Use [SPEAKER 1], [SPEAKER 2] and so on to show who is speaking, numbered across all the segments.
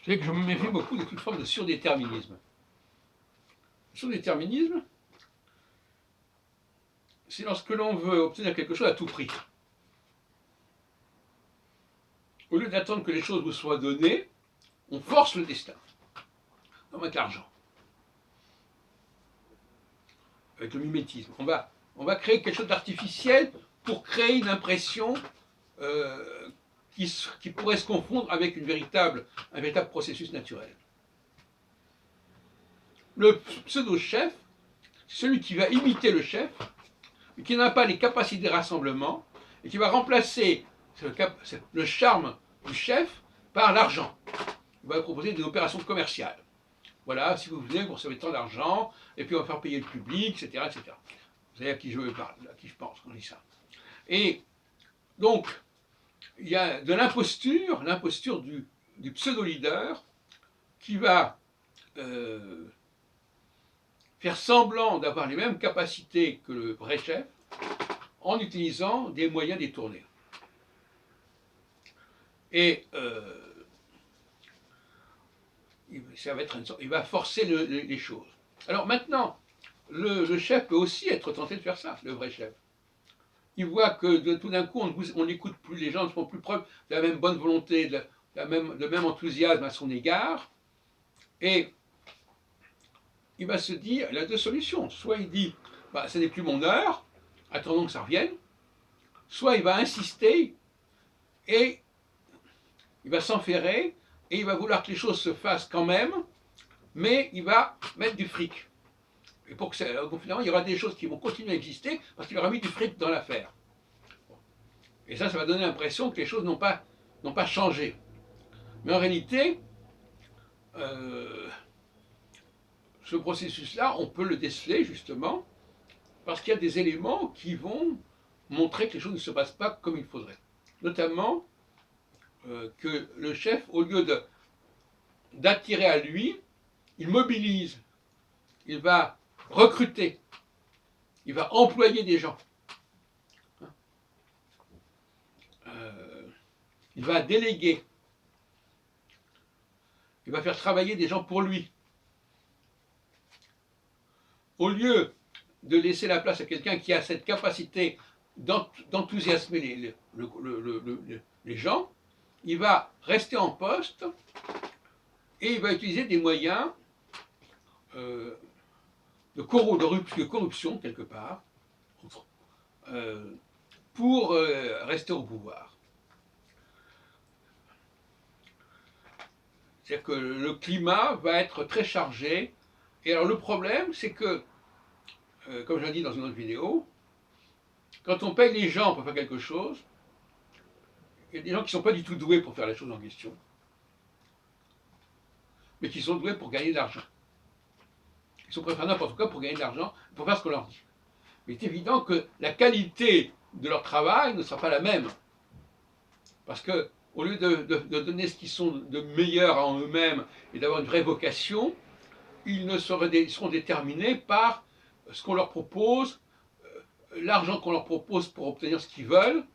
[SPEAKER 1] Vous savez que je me méfie beaucoup de toute forme de surdéterminisme. Le surdéterminisme, c'est lorsque l'on veut obtenir quelque chose à tout prix. Au lieu d'attendre que les choses vous soient données, on force le destin, comme avec l'argent, avec le mimétisme. On va créer quelque chose d'artificiel pour créer une impression qui pourrait se confondre avec un véritable processus naturel. Le pseudo-chef, c'est celui qui va imiter le chef, mais qui n'a pas les capacités de rassemblement, et qui va remplacer le charme du chef par l'argent. Il va proposer des opérations commerciales. Voilà, si vous venez, vous recevez tant d'argent, et puis on va faire payer le public, etc., etc. Vous savez à qui je parle, à qui je pense quand on dit ça. Et donc, il y a de l'imposture du pseudo-leader qui va faire semblant d'avoir les mêmes capacités que le vrai chef en utilisant des moyens détournés. Et il va forcer les choses. Alors maintenant, le chef peut aussi être tenté de faire ça, le vrai chef. Il voit que tout d'un coup, on n'écoute plus, les gens ne font plus preuve de la même bonne volonté, de même enthousiasme à son égard, et il va se dire, il a deux solutions. Soit il dit, bah, ce n'est plus mon heure, attendons que ça revienne, soit il va insister, et il va s'enferrer, et il va vouloir que les choses se fassent quand même, mais il va mettre du fric. Et pour que finalement, il y aura des choses qui vont continuer à exister, parce qu'il aura mis du fric dans l'affaire. Et ça va donner l'impression que les choses n'ont pas changé. Mais en réalité, ce processus-là, on peut le déceler justement parce qu'il y a des éléments qui vont montrer que les choses ne se passent pas comme il faudrait. Notamment que le chef, au lieu d'attirer à lui, il mobilise, il va recruter, il va employer des gens. Il va déléguer, il va faire travailler des gens pour lui. Au lieu de laisser la place à quelqu'un qui a cette capacité d'enthousiasmer les gens, il va rester en poste et il va utiliser des moyens de corruption, quelque part, pour rester au pouvoir. C'est-à-dire que le climat va être très chargé. Et alors le problème, c'est que, comme je l'ai dit dans une autre vidéo, quand on paye les gens pour faire quelque chose, il y a des gens qui ne sont pas du tout doués pour faire les choses en question, mais qui sont doués pour gagner de l'argent. Ils sont prêts à faire n'importe quoi pour gagner de l'argent, pour faire ce qu'on leur dit. Mais il est évident que la qualité de leur travail ne sera pas la même. Parce que, au lieu de donner ce qu'ils sont de meilleur en eux-mêmes et d'avoir une vraie vocation, ils seront déterminés par ce qu'on leur propose, l'argent qu'on leur propose pour obtenir ce qu'ils veulent.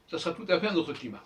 [SPEAKER 1] Ça sera tout à fait un autre climat.